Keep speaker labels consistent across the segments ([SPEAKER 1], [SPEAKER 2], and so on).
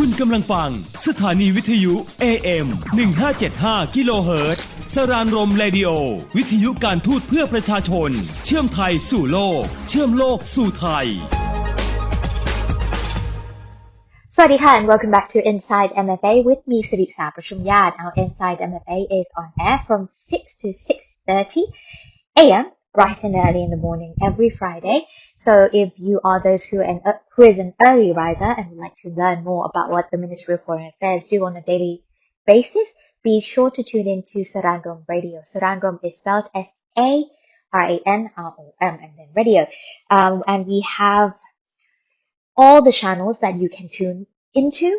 [SPEAKER 1] คุณกำลังฟังสถานีวิทยุ AM 1575 กิโลเฮิรตซ์สรานรมเรดิโอวิทยุการทูตเพื่อประชาชนเชื่อมไทยสู่โลกเชื่อมโลกสู่ไทย
[SPEAKER 2] สวัสดีค่ะ and welcome back to Inside MFA with me สิริสาประชุมญาติ Our Inside MFA is on air from 6 to 6:30 a.m. bright and early in the morning every Friday. So if you are those who is an early riser and would like to learn more about what the Ministry of Foreign Affairs do on a daily basis, be sure to tune in to Sarandrom Radio. Sarandrom is spelled S-A-R-A-N-R-O-M and then radio. And we have all the channels that you can tune into.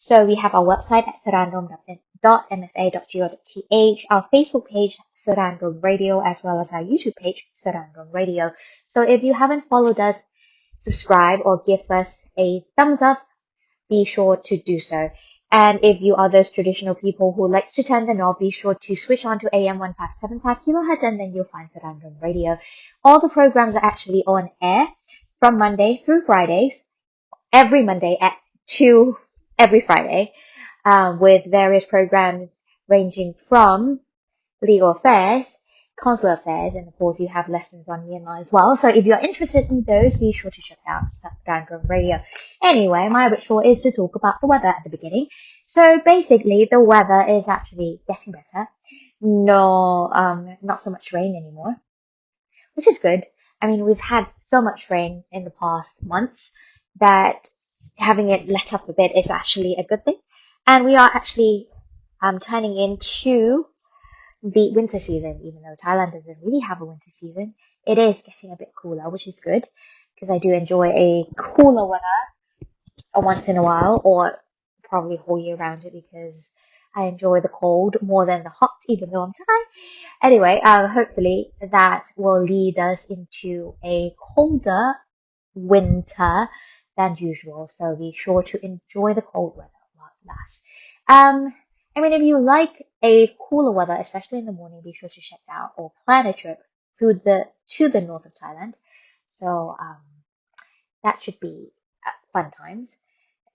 [SPEAKER 2] So we have our website at sarandrom.mfa.go.th, our Facebook page, Sarandrom Radio, as well as our YouTube page, Sarandrom Radio. So if you haven't followed us, subscribe or give us a thumbs up, be sure to do so. And if you are those traditional people who likes to turn the knob, be sure to switch on to AM 1575 kHz and then you'll find Sarandrom Radio. All the programs are actually on air from Monday through Fridays, every Monday to every Friday, with various programs ranging from legal affairs, consular affairs, and of course you have lessons on Myanmar as well. So if you're interested in those, be sure to check out Sarandrom Radio. Anyway, my ritual is to talk about the weather at the beginning. So basically, the weather is actually getting better. No, not so much rain anymore, which is good. I mean, we've had so much rain in the past months that having it let up a bit is actually a good thing. And we are actually turning into the winter season, even though Thailand doesn't really have a winter season. It is getting a bit cooler, which is good, because I do enjoy a cooler weather once in a while, or probably whole year round, because I enjoy the cold more than the hot, even though I'm Thai. Anyway, hopefully that will lead us into a colder winter than usual, so be sure to enjoy the cold weather while it lasts. I mean, if you like a cooler weather, especially in the morning, be sure to check out or plan a trip to the north of Thailand. So that should be fun times.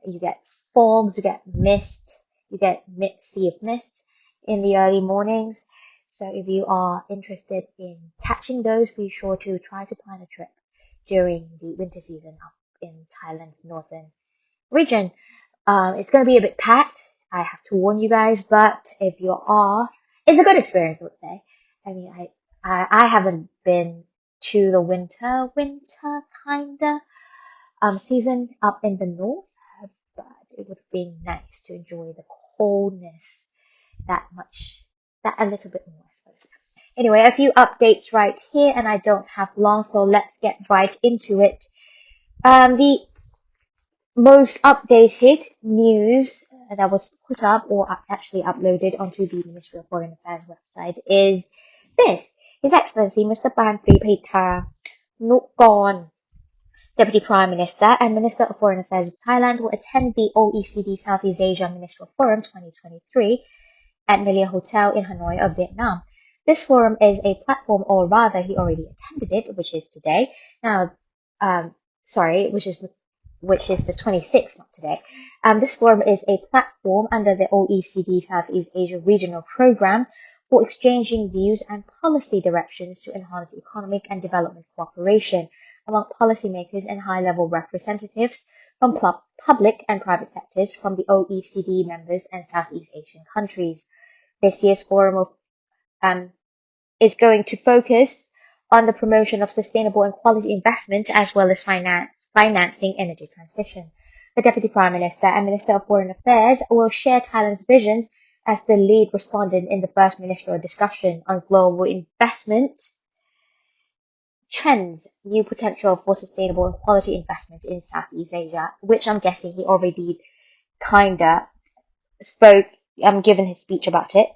[SPEAKER 2] You get fogs, you get mist, you get sea of mist in the early mornings. So if you are interested in catching those, be sure to try to plan a trip during the winter season up in Thailand's northern region. It's going to be a bit packed, I have to warn you guys, but if you are, it's a good experience, I would say. I mean, I haven't been to the winter kinda season up in the north, but it would have been nice to enjoy the coldness that a little bit more, I suppose. Anyway, a few updates right here, and I don't have long, so let's get right into it. The most updated news that was put up or actually uploaded onto the Ministry of Foreign Affairs website is this. His Excellency Mr. Banpri Paita Nukon, Deputy Prime Minister and Minister of Foreign Affairs of Thailand, will attend the OECD Southeast Asia Ministerial Forum 2023 at Melia Hotel in Hanoi of Vietnam. This forum is a platform, or rather he already attended it, which is today. Now, which is the 26th, not today. This forum is a platform under the OECD Southeast Asia Regional Program for exchanging views and policy directions to enhance economic and development cooperation among policymakers and high-level representatives from public and private sectors from the OECD members and Southeast Asian countries. This year's forum is going to focus on the promotion of sustainable and quality investment as well as financing energy transition. The Deputy Prime Minister and Minister of Foreign Affairs will share Thailand's visions as the lead respondent in the first ministerial discussion on global investment trends, new potential for sustainable and quality investment in Southeast Asia, which I'm guessing he already kinda spoke, given his speech about it.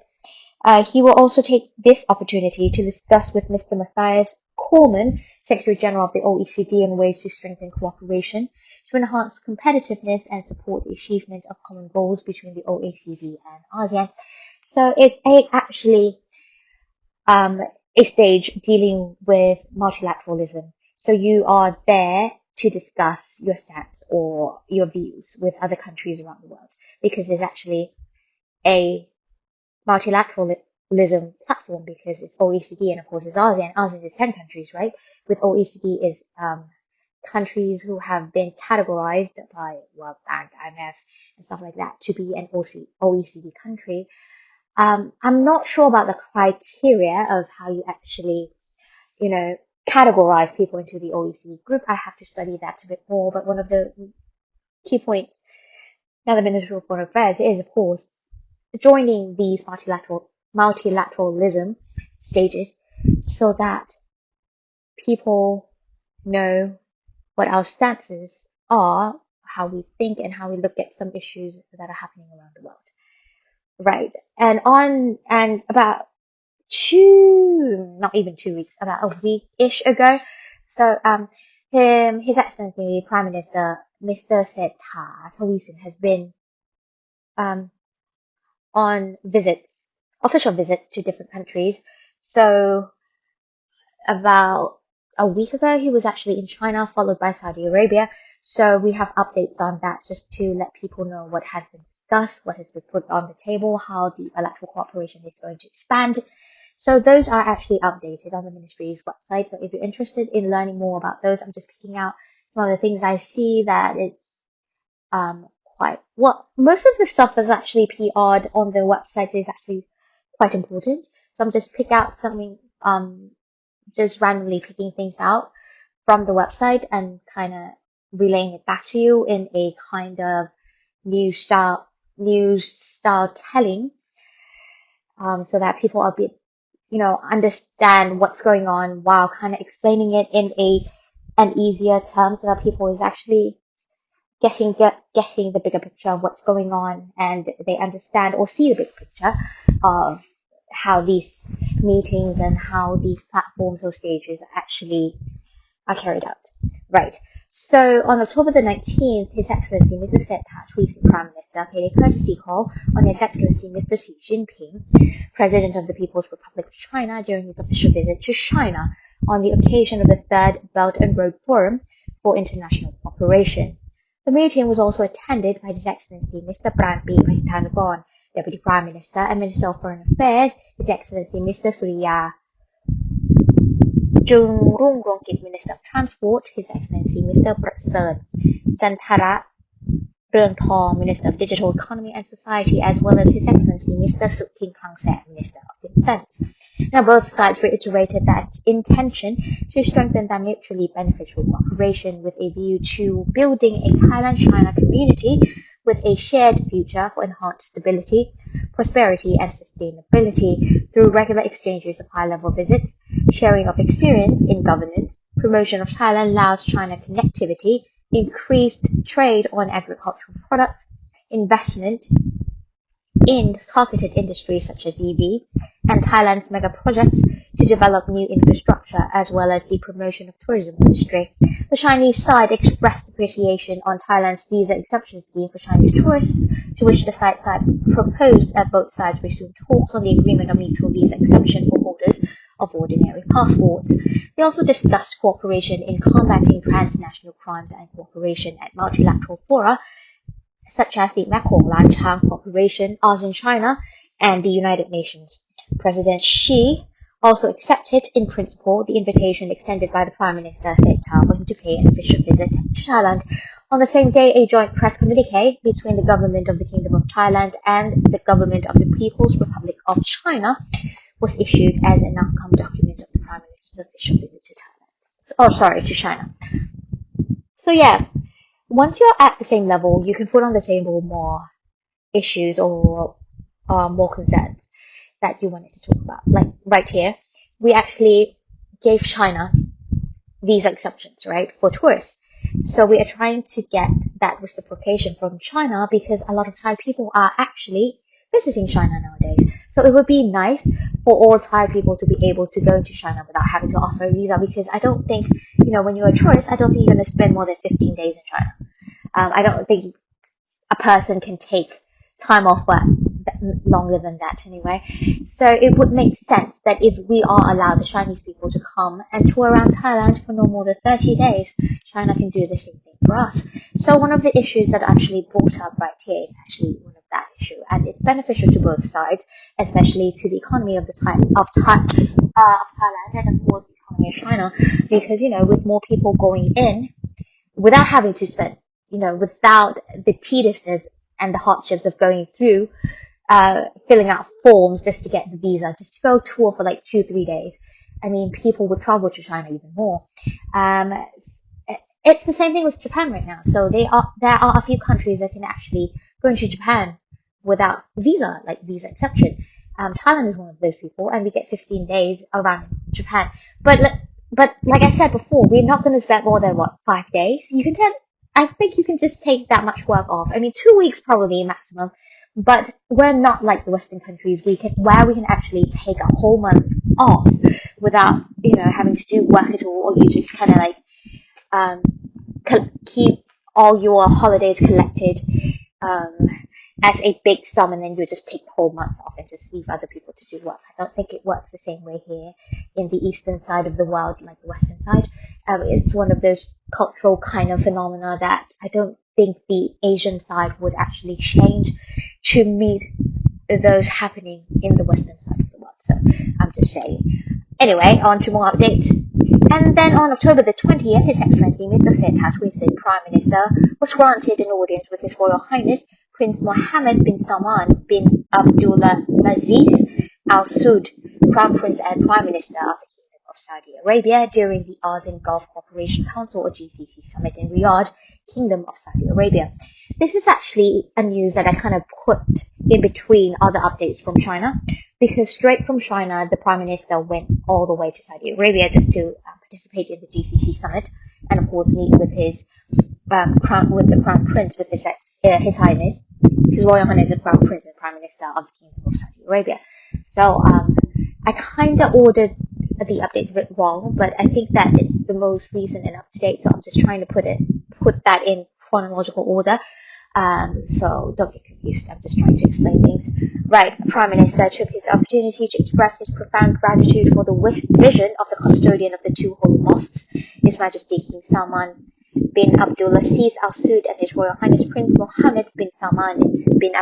[SPEAKER 2] He will also take this opportunity to discuss with Mr. Matthias Cormann, Secretary General of the OECD, on ways to strengthen cooperation to enhance competitiveness and support the achievement of common goals between the OECD and ASEAN. So it's actually a stage dealing with multilateralism. So you are there to discuss your stance or your views with other countries around the world, because there's actually a multilateralism platform, because it's OECD and of course it's ASEAN. ASEAN is 10 countries, right? With OECD is countries who have been categorized by World Bank, IMF, and stuff like that to be an OECD country. I'm not sure about the criteria of how you actually, categorize people into the OECD group. I have to study that a bit more, but one of the key points now the Ministry of Foreign Affairs is, of course, joining these multilateralism stages so that people know what our stances are, how we think and how we look at some issues that are happening around the world. Right. And about not even 2 weeks, about a week-ish ago. So, His Excellency Prime Minister, Mr. Sethar Thavisin has been, on official visits to different countries. So, about a week ago, he was actually in China, followed by Saudi Arabia. So we have updates on that just to let people know what has been discussed, what has been put on the table, how the bilateral cooperation is going to expand. So those are actually updated on the ministry's website. So if you're interested in learning more about those, I'm just picking out some of the things I see that it's most of the stuff that's actually PR'd on the website is actually quite important. So I'm just pick out something, just randomly picking things out from the website and kind of relaying it back to you in a kind of news style telling, so that people are a bit, understand what's going on while kind of explaining it in an easier term, so that people is actually getting the bigger picture of what's going on, and they understand or see the big picture of how these meetings and how these platforms or stages actually are carried out. Right. So on October the 19th, His Excellency Mr. Sethar Thavisin, Prime Minister, paid a courtesy call on His Excellency Mr. Xi Jinping, President of the People's Republic of China, during his official visit to China on the occasion of the Third Belt and Road Forum for International Cooperation. The meeting was also attended by His Excellency Mr. Pran P. Pahitanakorn, Deputy Prime Minister and Minister of Foreign Affairs, His Excellency Mr. Suriya Jungrungrongkit, Minister of Transport, His Excellency Mr. Prasert Jantara Reungtong, Minister of Digital Economy and Society, as well as His Excellency Mr. Sutin Klangsae, Minister of Defense. Now, both sides reiterated that intention to strengthen their mutually beneficial cooperation with a view to building a Thailand-China community with a shared future for enhanced stability, prosperity and sustainability through regular exchanges of high-level visits, sharing of experience in governance, promotion of Thailand-Laos-China connectivity, increased trade on agricultural products, investment in targeted industries such as EV, and Thailand's mega projects to develop new infrastructure, as well as the promotion of tourism industry. The Chinese side expressed appreciation on Thailand's visa exemption scheme for Chinese tourists, to which the side proposed that both sides resume talks on the agreement of mutual visa exemption for holders of ordinary passports. They also discussed cooperation in combating transnational crimes and cooperation at multilateral fora, such as the Mekong Lan Chang Cooperation, ASEAN-China, and the United Nations. President Xi also accepted, in principle, the invitation extended by the Prime Minister Sethar for him to pay an official visit to Thailand. On the same day, a joint press communique between the government of the Kingdom of Thailand and the government of the People's Republic of China was issued as an outcome document of the Prime Minister's official visit to China. So yeah, once you're at the same level, you can put on the table more issues or more concerns that you wanted to talk about. Like right here, we actually gave China visa exemptions, right, for tourists. So we are trying to get that reciprocation from China, because a lot of Thai people are actually visiting China nowadays. So it would be nice for all Thai people to be able to go into China without having to ask for a visa, because I don't think, when you're a tourist, I don't think you're going to spend more than 15 days in China. I don't think a person can take time off longer than that anyway. So it would make sense that if we are allowed the Chinese people to come and tour around Thailand for no more than 30 days, China can do the same thing for us. So one of the issues that actually brought up right here is actually one of that issue, and it's beneficial to both sides, especially to the economy of Thailand and of course the economy of China, because with more people going in without having to spend, without the tediousness and the hardships of going through filling out forms just to get the visa, just to go tour for like 2-3 days. I mean, people would travel to China even more. It's the same thing with Japan right now. So there are a few countries that can actually go into Japan without visa, like visa exception. Thailand is one of those people, and we get 15 days around Japan. But like I said before, we're not going to spend more than 5 days. I think you can just take that much work off. I mean, 2 weeks probably maximum. But we're not like the Western countries. We can actually take a whole month off without having to do work at all, or you just kind of like keep all your holidays collected as a big sum, and then you just take the whole month off and just leave other people to do work. I don't think it works the same way here in the eastern side of the world like the western side. It's one of those cultural kind of phenomena that I don't think the Asian side would actually change to meet those happening in the western side of the world. So I'm just saying. Anyway, on to more updates. And then on October the 20th, His Excellency Mr. Sethar Thavisin, Prime Minister, was granted an audience with His Royal Highness Prince Mohammed bin Salman bin Abdulaziz Al Saud, Crown Prince and Prime Minister of the Kingdom of Saudi Arabia during the ASEAN Gulf Cooperation Council or GCC Summit in Riyadh, Kingdom of Saudi Arabia. This is actually a news that I kind of put in between other updates from China, because straight from China, the Prime Minister went all the way to Saudi Arabia just to participate in the GCC Summit, and of course meet with the Crown Prince, with His Highness, His Royal Highness, the Crown Prince and Prime Minister of the Kingdom of Saudi Arabia. So I kind of ordered the updates a bit wrong, but I think that it's the most recent and up to date, so I'm just trying to put that in chronological order. So don't get confused, I'm just trying to explain things. Right, Prime Minister took his opportunity to express his profound gratitude for the vision of the custodian of the two holy mosques, His Majesty King Salman bin Abdulaziz Al Saud, and His Royal Highness Prince Mohammed bin Salman bin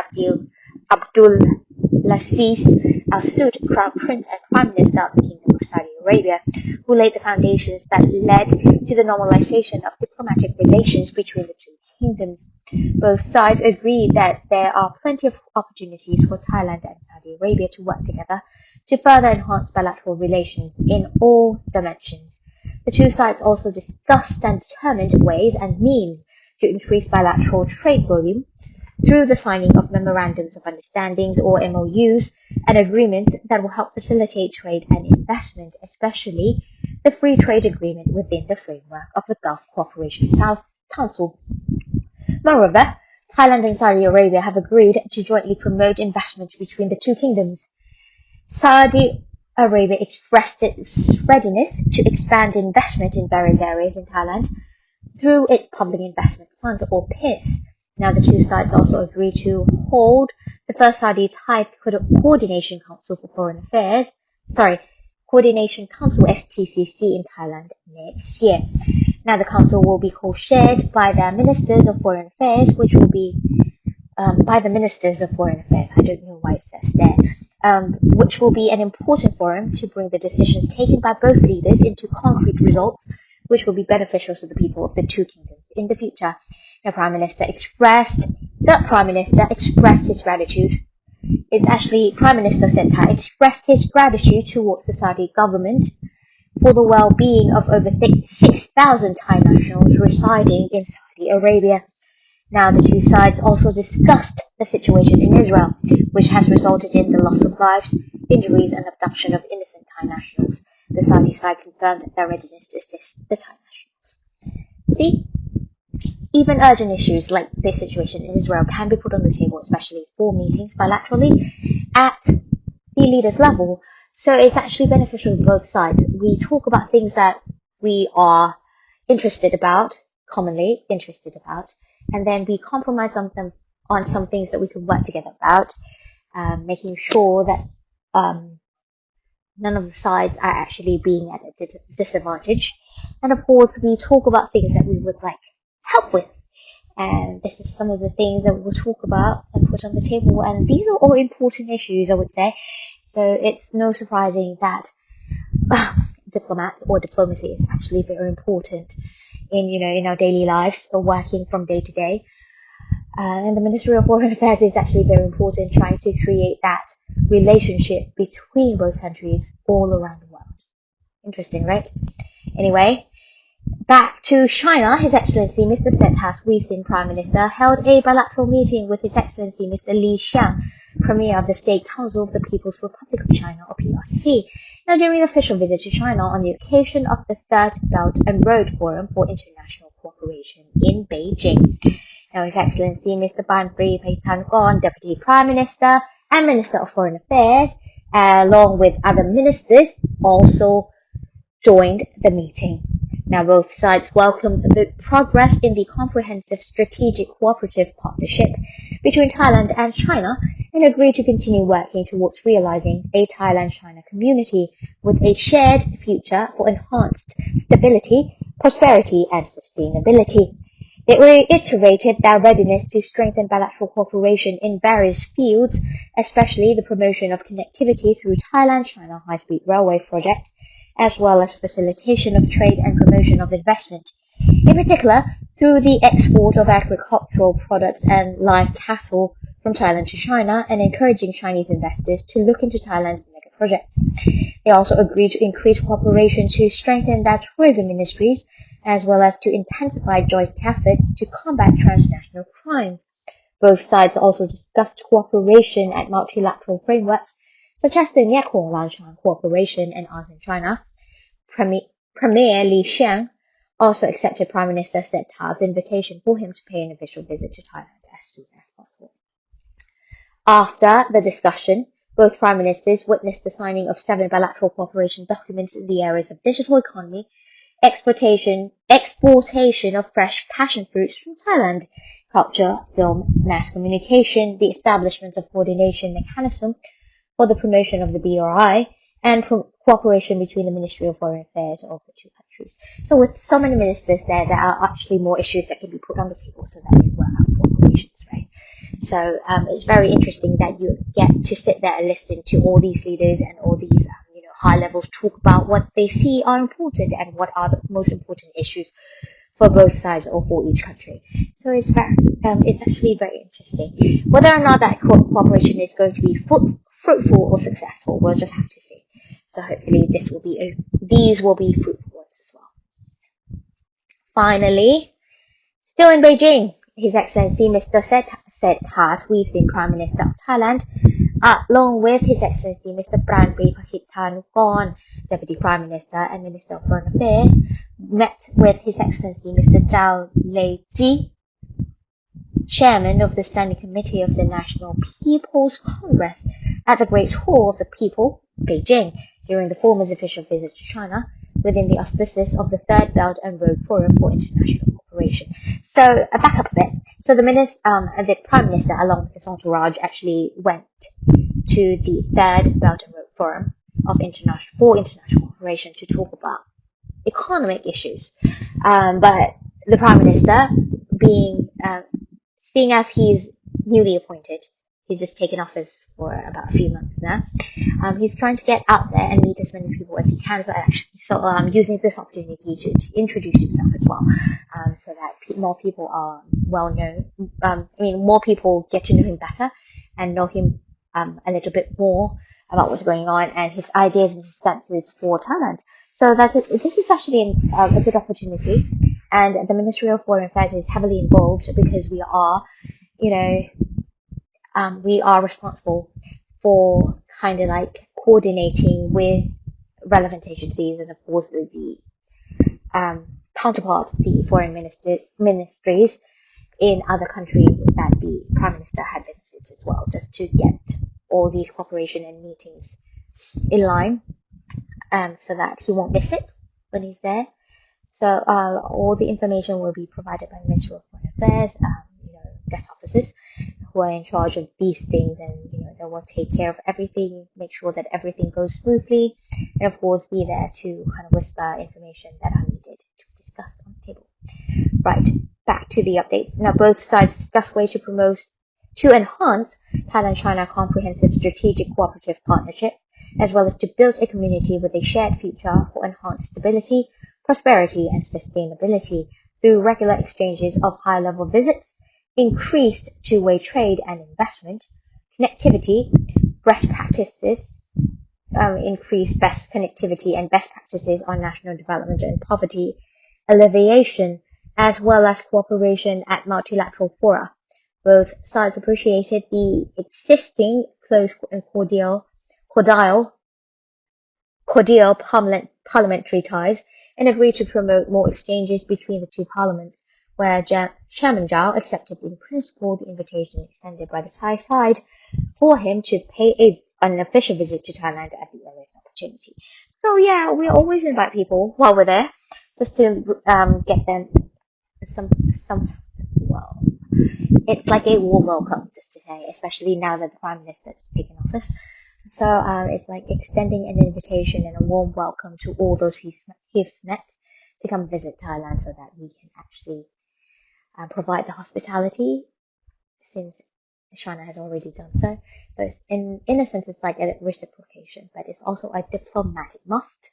[SPEAKER 2] Abdulaziz Al Saud, Crown Prince and Prime Minister of the Kingdom of Saudi Arabia, who laid the foundations that led to the normalization of diplomatic relations between the two kingdoms. Both sides agreed that there are plenty of opportunities for Thailand and Saudi Arabia to work together to further enhance bilateral relations in all dimensions. The two sides also discussed and determined ways and means to increase bilateral trade volume through the signing of memorandums of understandings or MOUs and agreements that will help facilitate trade and investment, especially the free trade agreement within the framework of the Gulf Cooperation South Council. Moreover, Thailand and Saudi Arabia have agreed to jointly promote investments between the two kingdoms. Saudi Arabia expressed its readiness to expand investment in various areas in Thailand through its Public Investment Fund or PIF. Now the two sides also agreed to hold the first Saudi-Thai Coordination Council for Foreign Affairs, Coordination Council STCC in Thailand next year. Now the council will be co-chaired by the Ministers of Foreign Affairs, which will be by the Ministers of Foreign Affairs. I don't know why it says there. Which will be an important forum to bring the decisions taken by both leaders into concrete results, which will be beneficial to the people of the two kingdoms in the future. The Prime Minister expressed his gratitude. It's actually Prime Minister Sethar expressed his gratitude towards the Saudi government for the well-being of over 6,000 Thai nationals residing in Saudi Arabia. Now the two sides also discussed the situation in Israel, which has resulted in the loss of lives, injuries and abduction of innocent Thai nationals. The Saudi side confirmed their readiness to assist the Thai nationals. See? Even urgent issues like this situation in Israel can be put on the table, especially for meetings bilaterally at the leaders' level. So it's actually beneficial for both sides. We talk about things that we are commonly interested about, and then we compromise on some things that we can work together about. making sure that none of the sides are actually being at a disadvantage. And of course, we talk about things that we would like help with. And this is some of the things that we'll talk about and put on the table. And these are all important issues, I would say. So it's no surprising that diplomacy is actually very important in our daily lives or working from day to day. And the Ministry of Foreign Affairs is actually very important, trying to create that relationship between both countries all around the world. Interesting, right? Anyway, back to China. His Excellency Mr. Sethas Weesin, Prime Minister, held a bilateral meeting with His Excellency Mr. Li Xiang, Premier of the State Council of the People's Republic of China, or PRC, now during an official visit to China on the occasion of the Third Belt and Road Forum for International Cooperation in Beijing. Now, His Excellency Mr. Ban Pree-Peitan-Gon, Deputy Prime Minister and Minister of Foreign Affairs, along with other ministers, also joined the meeting. Now, both sides welcomed the progress in the comprehensive strategic cooperative partnership between Thailand and China and agreed to continue working towards realizing a Thailand-China community with a shared future for enhanced stability, prosperity, and sustainability. They reiterated their readiness to strengthen bilateral cooperation in various fields, especially the promotion of connectivity through Thailand-China High-Speed Railway project, as well as facilitation of trade and promotion of investment, in particular through the export of agricultural products and live cattle from Thailand to China, and encouraging Chinese investors to look into Thailand's mega projects. They also agreed to increase cooperation to strengthen their tourism ministries, as well as to intensify joint efforts to combat transnational crimes. Both sides also discussed cooperation at multilateral frameworks, such as the Mekong Lanchan Cooperation and ASEAN China. Premier Li Xiang also accepted Prime Minister Sethas's invitation for him to pay an official visit to Thailand as soon as possible. After the discussion, both Prime Ministers witnessed the signing of 7 bilateral cooperation documents in the areas of digital economy, exportation of fresh passion fruits from Thailand, culture, film, mass communication, the establishment of coordination mechanism for the promotion of the BRI, and cooperation between the Ministry of Foreign Affairs of the two countries. So with so many ministers there are actually more issues that can be put on the table so that we work out cooperations, right? So it's very interesting that you get to sit there and listen to all these leaders and all these high levels talk about what they see are important and what are the most important issues for both sides or for each country. So it's actually very interesting. Whether or not that cooperation is going to be fruitful or successful, we'll just have to see. So hopefully these will be fruitful ones as well. Finally, still in Beijing, His Excellency Mr. Sethas Weesin, Prime Minister of Thailand, along with His Excellency Mr. Ban Pree-Peitan-Gon, Deputy Prime Minister and Minister of Foreign Affairs, met with His Excellency Mr. Zhao Leiji, Chairman of the Standing Committee of the National People's Congress, at the Great Hall of the People, Beijing, during the former's official visit to China, within the auspices of the Third Belt and Road Forum for International Cooperation. So, back up a bit. So the Prime Minister, along with his entourage, actually went to the Third Belt and Road Forum for International Cooperation to talk about economic issues. But the Prime Minister, seeing as he's newly appointed, he's just taken office for about a few months now. He's trying to get out there and meet as many people as he can. So using this opportunity to introduce himself as well, so that more people are well known. More people get to know him better and know him a little bit more about what's going on and his ideas and his stances for Thailand. So this is actually a good opportunity, and the Ministry of Foreign Affairs is heavily involved because we are responsible for kind of like coordinating with relevant agencies and of course the counterparts, the foreign ministries in other countries that the Prime Minister had visited as well, just to get all these cooperation and meetings in line, so that he won't miss it when he's there. So all the information will be provided by the Ministry of Foreign Affairs, desk officers who are in charge of these things, and they will take care of everything, make sure that everything goes smoothly, and of course be there to kind of whisper information that are needed to be discussed on the table. Right, back to the updates. Now both sides discuss ways to enhance Thailand-China comprehensive strategic cooperative partnership, as well as to build a community with a shared future for enhanced stability, prosperity, and sustainability through regular exchanges of high-level visits, increased two-way trade and investment, connectivity, best practices, increased best connectivity and best practices on national development and poverty alleviation, as well as cooperation at multilateral fora. Both sides appreciated the existing close and cordial parliamentary ties and agreed to promote more exchanges between the two parliaments, where Chairman Zhao accepted in principle the invitation extended by the Thai side for him to pay an official visit to Thailand at the earliest opportunity. So yeah, we always invite people while we're there, just to get them some well, it's like a warm welcome, just to say, especially now that the Prime Minister has taken office. So it's like extending an invitation and a warm welcome to all those he's met to come visit Thailand, so that we can actually provide the hospitality, since China has already done so. So it's in a sense, it's like a reciprocation, but it's also a diplomatic must.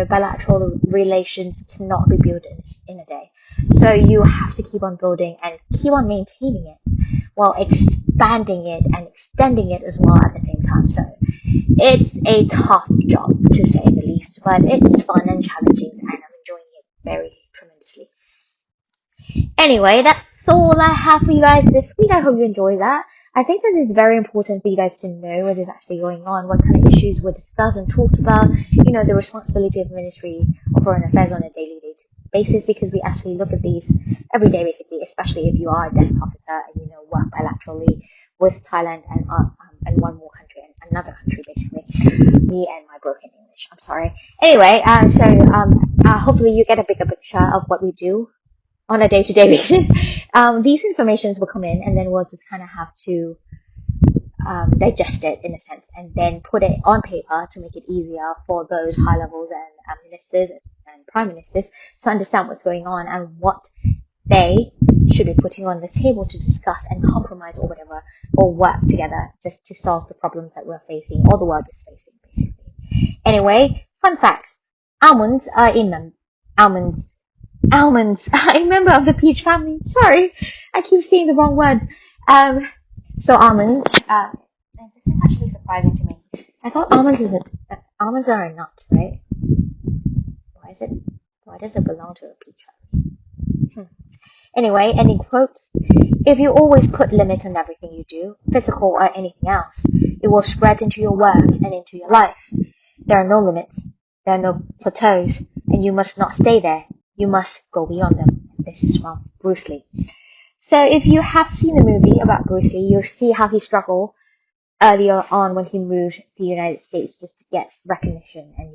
[SPEAKER 2] Bilateral relations cannot be built in a day. So you have to keep on building and keep on maintaining it while expanding it and extending it as well at the same time. So it's a tough job, to say the least, but it's fun and challenging, and I'm enjoying it very tremendously. Anyway, that's all I have for you guys this week. I hope you enjoyed that. I think that it's very important for you guys to know what is actually going on, what kind of issues were discussed and talked about, the responsibility of Ministry of Foreign Affairs on a daily basis, because we actually look at these every day, basically, especially if you are a desk officer and, work bilaterally with Thailand and one more country and another country, basically. Me and my broken English, I'm sorry. Anyway, hopefully you get a bigger picture of what we do on a day-to-day basis. These informations will come in, and then we'll just kind of have to digest it in a sense, and then put it on paper to make it easier for those high levels and ministers and prime ministers to understand what's going on and what they should be putting on the table to discuss and compromise or whatever, or work together just to solve the problems that we're facing, or the world is facing, basically. Anyway, fun facts. Almonds are almonds are a member of the peach family. Sorry, I keep saying the wrong word. So almonds, and this is actually surprising to me. I thought almonds are a nut, right? Why does it belong to a peach family? Anyway, ending quotes. If you always put limits on everything you do, physical or anything else, it will spread into your work and into your life. There are no limits. There are no plateaus, and you must not stay there. You must go beyond them. This is from Bruce Lee. So if you have seen the movie about Bruce Lee, you'll see how he struggled earlier on when he moved to the United States just to get recognition and,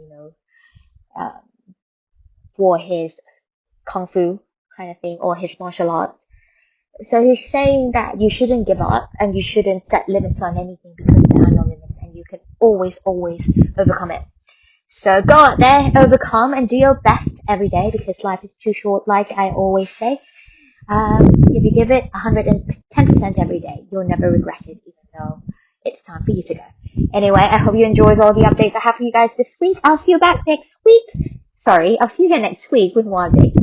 [SPEAKER 2] for his kung fu kind of thing, or his martial arts. So he's saying that you shouldn't give up and you shouldn't set limits on anything, because there are no limits and you can always overcome it. So go out there, overcome, and do your best every day, because life is too short, like I always say. If you give it 110% every day, you'll never regret it, even though it's time for you to go. Anyway, I hope you enjoyed all the updates I have for you guys this week. I'll see you back next week. I'll see you again next week with more updates.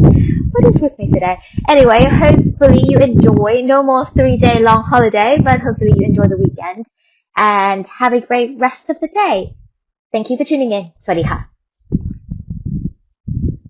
[SPEAKER 2] What is with me today? Anyway, hopefully you enjoy. No more 3-day long holiday, but hopefully you enjoy the weekend and have a great rest of the day. Thank you for tuning in. สวัสดีค่ะ